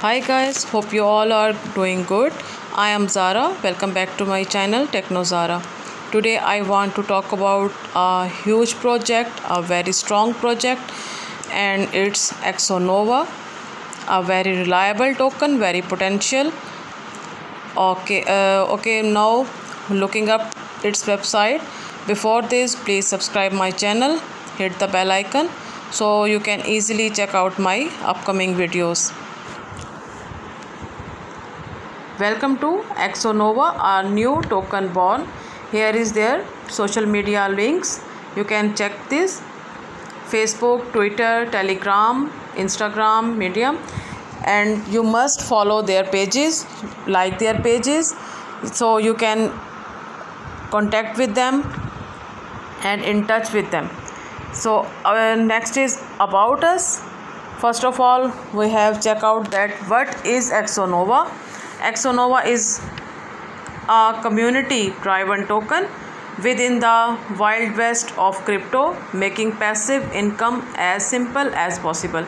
Hi guys, hope you all are doing good. I am Zara. Welcome back to my channel Techno Zara. Today I want to talk about a huge project, a very strong project, and it's Exonova, a very reliable token, very potential. Okay, now looking up its website. Before this, please subscribe my channel, hit the bell icon so you can easily check out my upcoming videos. Welcome to Exonova, our new token born. Here is their social media links. You can check this: Facebook, Twitter, Telegram, Instagram, Medium, and you must follow their pages, like their pages, so you can contact with them and in touch with them. So next is about us. First of all, we have check out that what is Exonova. Exonova is a community driven token within the wild west of crypto, making passive income as simple as possible.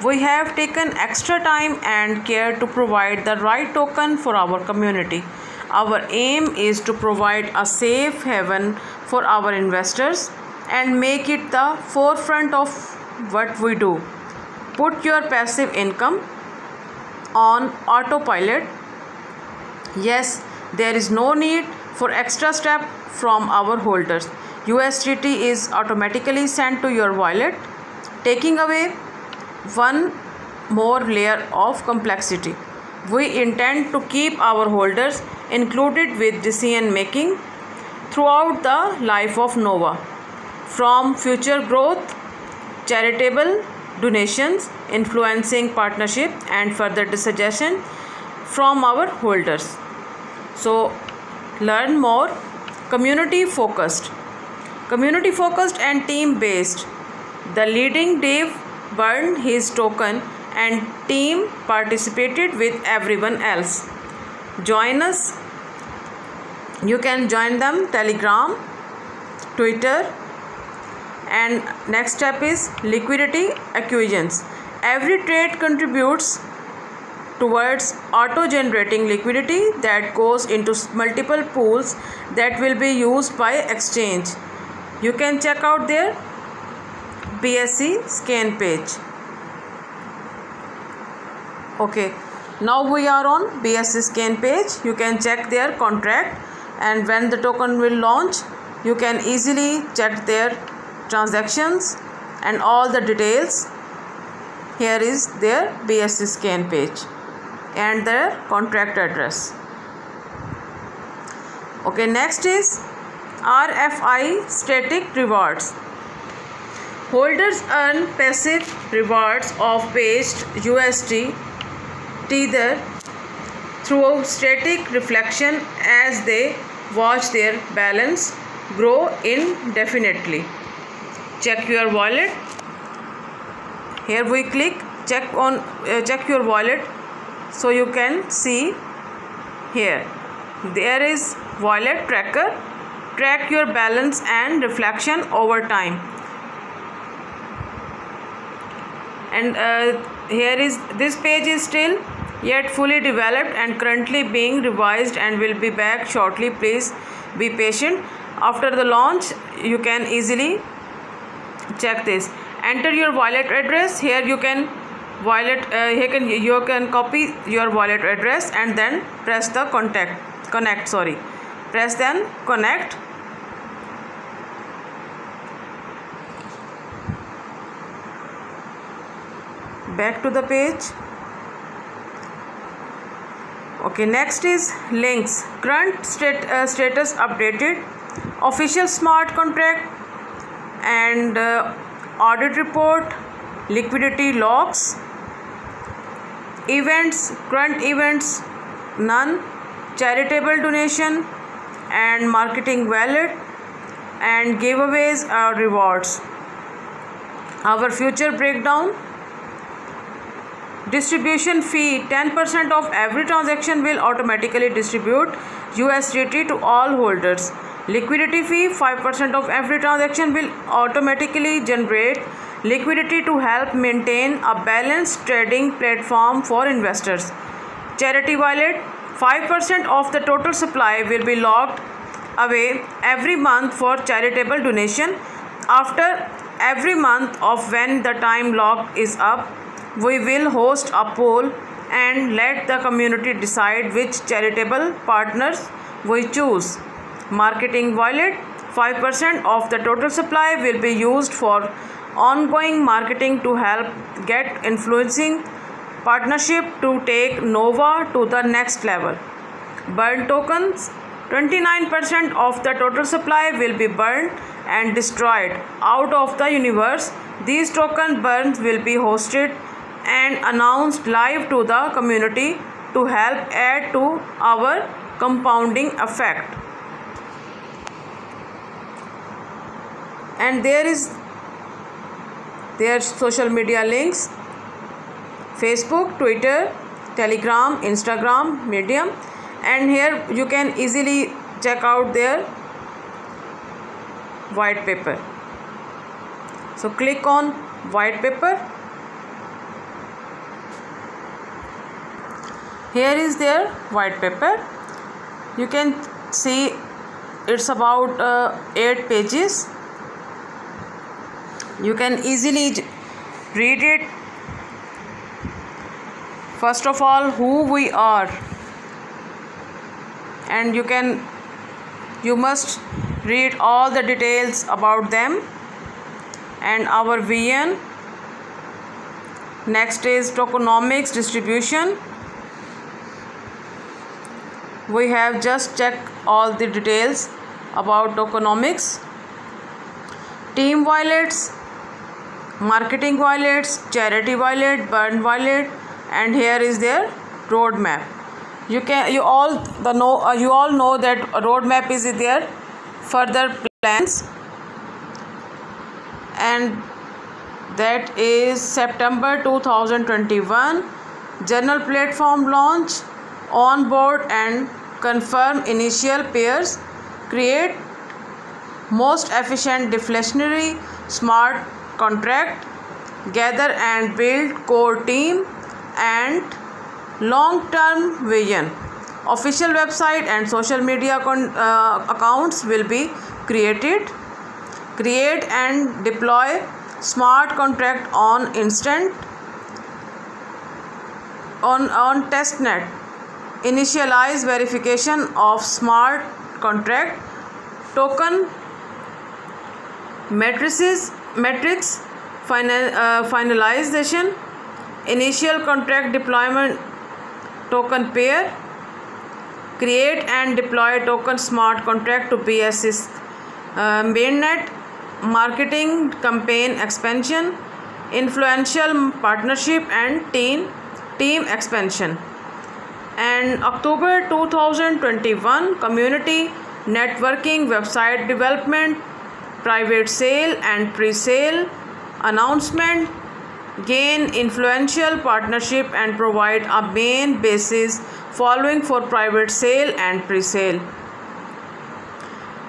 We have taken extra time and care to provide the right token for our community. Our aim is to provide a safe haven for our investors and make it the forefront of what we do. Put your passive income on autopilot. Yes, there is no need for extra step from our holders. USDT is automatically sent to your wallet, taking away one more layer of complexity. We intend to keep our holders included with decision making throughout the life of Nova, from future growth, charitable donations, influencing partnership, and further suggestion from our holders. So learn more. Community focused and team based. The leading Dave burned his token and team participated with everyone else. Join us. You can join them Telegram, Twitter, and next step is liquidity acquisitions. Every trade contributes towards auto-generating liquidity that goes into multiple pools that will be used by exchange. You can check out their BSC scan page. Okay, now we are on BSC scan page. You can check their contract, and when the token will launch, you can easily check their transactions and all the details. Here is their BSC scan page and their contract address. Okay, next is RFI static rewards. Holders earn passive rewards of based USD Tether through static reflection as they watch their balance grow indefinitely. Check your wallet. Here we click check your wallet. So you can see here there is wallet tracker. Track your balance and reflection over time. And here is this page is still yet fully developed and currently being revised and will be back shortly. Please be patient. After the launch, you can easily check this. Enter your wallet address. Here you can you can copy your wallet address and then press the press then connect. Back to the page. Okay, next is links. Current status updated, official smart contract and audit report, liquidity logs, events, current events, none, charitable donation and marketing wallet, and giveaways or rewards. Our future breakdown. Distribution fee: 10% of every transaction will automatically distribute USDT to all holders. Liquidity fee: 5% of every transaction will automatically generate liquidity to help maintain a balanced trading platform for investors. Charity wallet, 5% of the total supply will be locked away every month for charitable donation. After every month of when the time lock is up, we will host a poll and let the community decide which charitable partners we choose. Marketing wallet, 5% of the total supply will be used for ongoing marketing to help get influencing partnership to take Nova to the next level. Burn tokens, 29% of the total supply will be burned and destroyed out of the universe. These token burns will be hosted and announced live to the community to help add to our compounding effect. And there is their social media links: Facebook, Twitter, Telegram, Instagram, Medium, and here you can easily check out their white paper. So click on white paper. Here is their white paper. You can see it's about 8 pages. You can easily read it. First of all, who we are, and you must read all the details about them and our vision. Next is tokenomics distribution. We have just checked all the details about tokenomics. Team wallets, marketing wallets, charity wallet, burn wallet, and here is their roadmap. You all know that roadmap is their further plans, and that is September 2021 general platform launch, onboard and confirm initial pairs, create most efficient deflationary smart contract, gather and build core team and long-term vision. Official website and social media accounts will be created. Create and deploy smart contract on instant on testnet. Initialize verification of smart contract. Token metrics finalization. Initial contract deployment token pair. Create and deploy token smart contract to BSC mainnet. Marketing campaign expansion, influential partnership and team expansion. And October 2021 community networking, website development, private sale and pre-sale announcement. Gain influential partnership and provide a main basis following for private sale and pre-sale.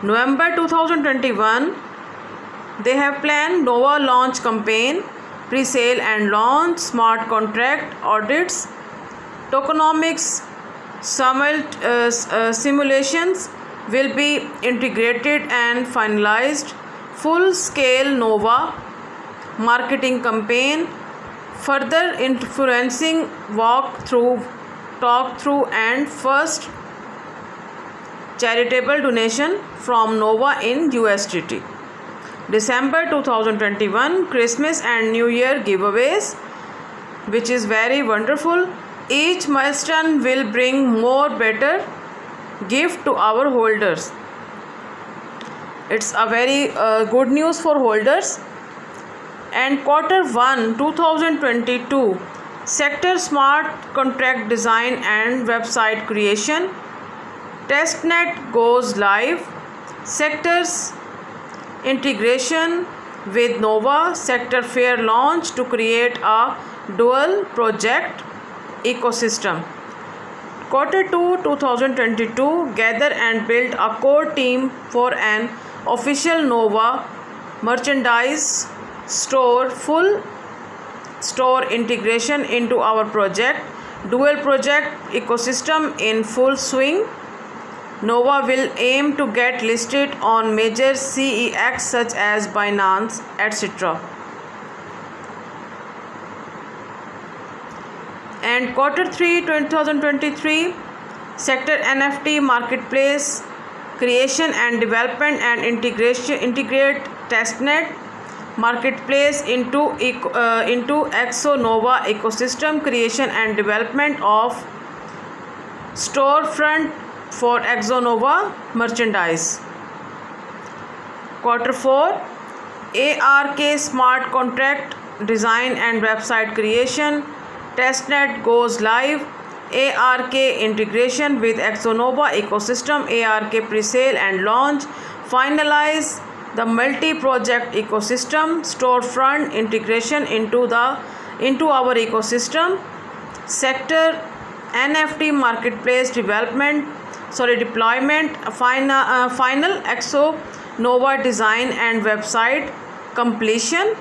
November 2021 they have planned Nova launch campaign, pre-sale and launch, smart contract audits, tokenomics simulations will be integrated and finalized. Full scale Nova marketing campaign, further influencing talk through and first charitable donation from Nova in USDT. December 2021 Christmas and New Year giveaways, which is very wonderful. Each milestone will bring more better gift to our holders. It's a very good news for holders. And Q1 2022 sector smart contract design and website creation. Testnet goes live. Sectors integration with Nova. Sector fair launch to create a dual project ecosystem. Q2 2022 gather and build a core team for an official Nova merchandise full store integration into our project. Dual project ecosystem in full swing. Nova will aim to get listed on major CEX such as Binance, etc. And Q3 2023 sector NFT marketplace creation and development and integrate testnet marketplace into Exonova ecosystem creation and development of storefront for Exonova merchandise. Q4 ARK smart contract design and website creation. Testnet goes live. ARK integration with Exonova ecosystem. ARK presale and launch. Finalize the multi-project ecosystem. Storefront integration into our ecosystem. Sector NFT marketplace deployment. Final Exonova design and website completion.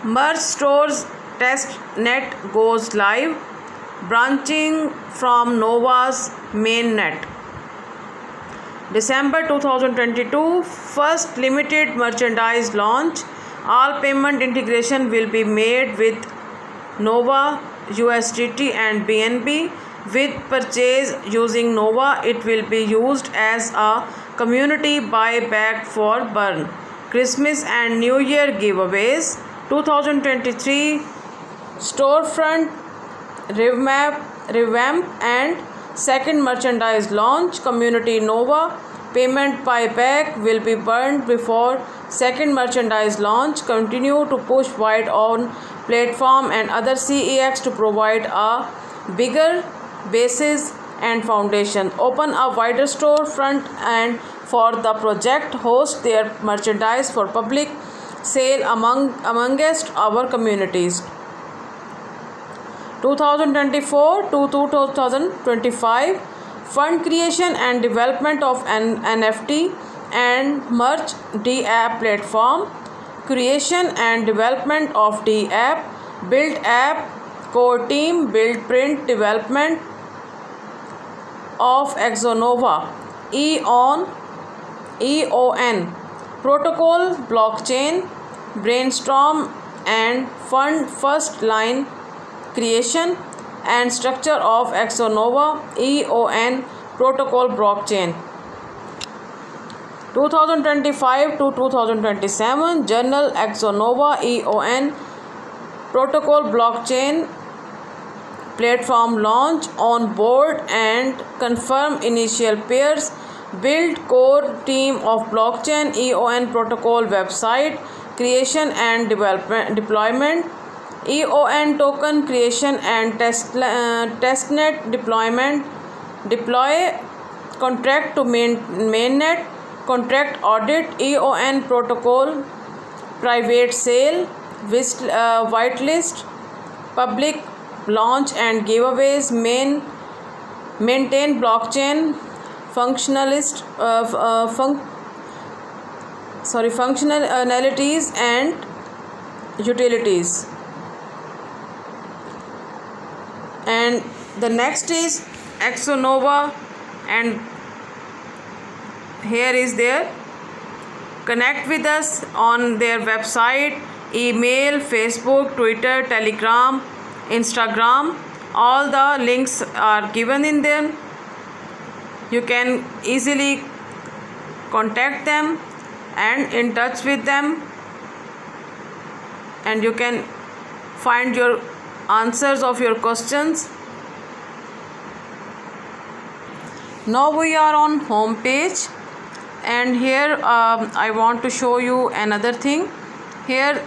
Merge stores testnet goes live, branching from Nova's mainnet. December 2022 first limited merchandise launch. All payment integration will be made with Nova, USDT and BNB. With purchase using Nova, it will be used as a community buyback for burn. Christmas and New Year giveaways. 2023 storefront revamp and second merchandise launch. Community Nova payment buyback will be burned before second merchandise launch. Continue to push wide on platform and other CEX to provide a bigger basis and foundation. Open a wider storefront and for the project host their merchandise for public sale amongst our communities. 2024 to 2025 fund creation and development of an NFT and merch D-app platform. Creation and development of D-app. Build app core team. Build print development of Exonova EON protocol blockchain. Brainstorm and fund first line creation and structure of Exonova EON protocol blockchain. 2025 to 2027 journal Exonova EON protocol blockchain platform launch, on board and confirm initial pairs. Build core team of blockchain EON protocol website creation and deployment. EON token creation and testnet deployment. Deploy contract to mainnet. Contract audit. EON protocol private sale. Whitelist. Public launch and giveaways. Maintain blockchain functionalities and utilities. And the next is Exonova, and here is there. Connect with us on their website, email, Facebook, Twitter, Telegram, Instagram. All the links are given in them. You can easily contact them and in touch with them, and you can find your answers of your questions. Now we are on home page, and here I want to show you another thing. Here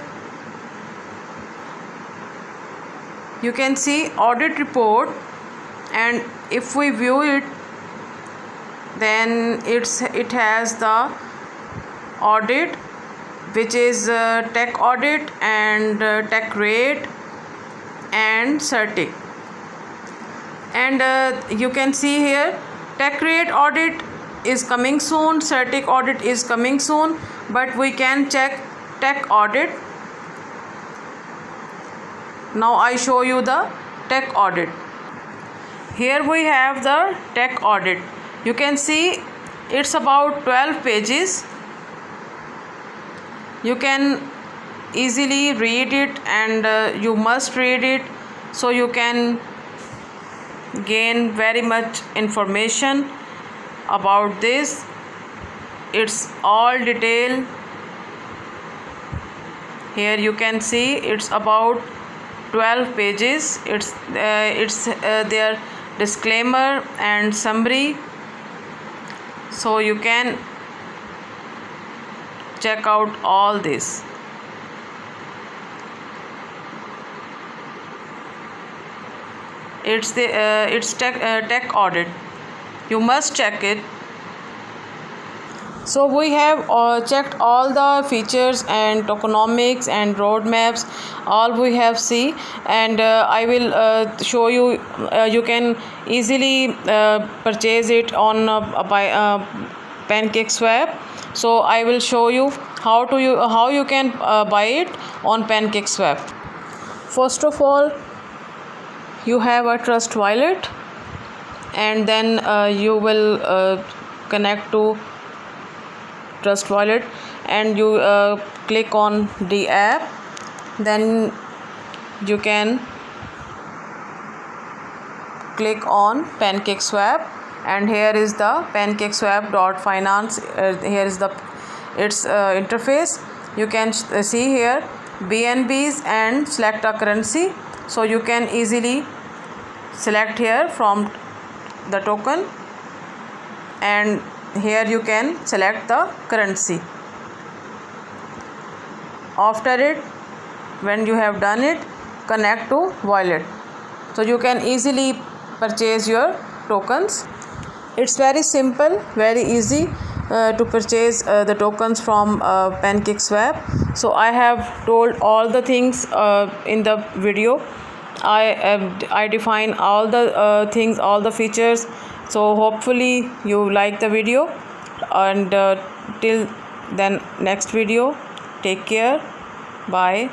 you can see audit report, and if we view it, then it has the audit, which is tech audit and tech rate and certic. And you can see here tech rate audit is coming soon, certic audit is coming soon, but we can check tech audit. Now I show you the tech audit. Here we have the tech audit. You can see it's about 12 pages. You can easily read it, and you must read it so you can gain very much information about this. It's all detailed. Here you can see it's about 12 pages. It's their disclaimer and summary, so you can check out all this. It's tech audit. You must check it. So we have checked all the features and tokenomics and roadmaps. All we have see, and I will show you. You can easily purchase it on by PancakeSwap. So I will show you how you can buy it on PancakeSwap. First of all, you have a Trust Wallet, and then you will connect to Trust Wallet, and you click on the app. Then you can click on PancakeSwap, and here is the PancakeSwap.finance. Here is its interface. You can see here BNBs and select a currency. So you can easily select here from the token, and here you can select the currency. After it, when you have done it, connect to wallet, so you can easily purchase your tokens. It's very simple, very easy to purchase the tokens from PancakeSwap. So I have told all the things in the video. I define all the things, all the features. So hopefully you like the video, and till then, next video, take care, bye.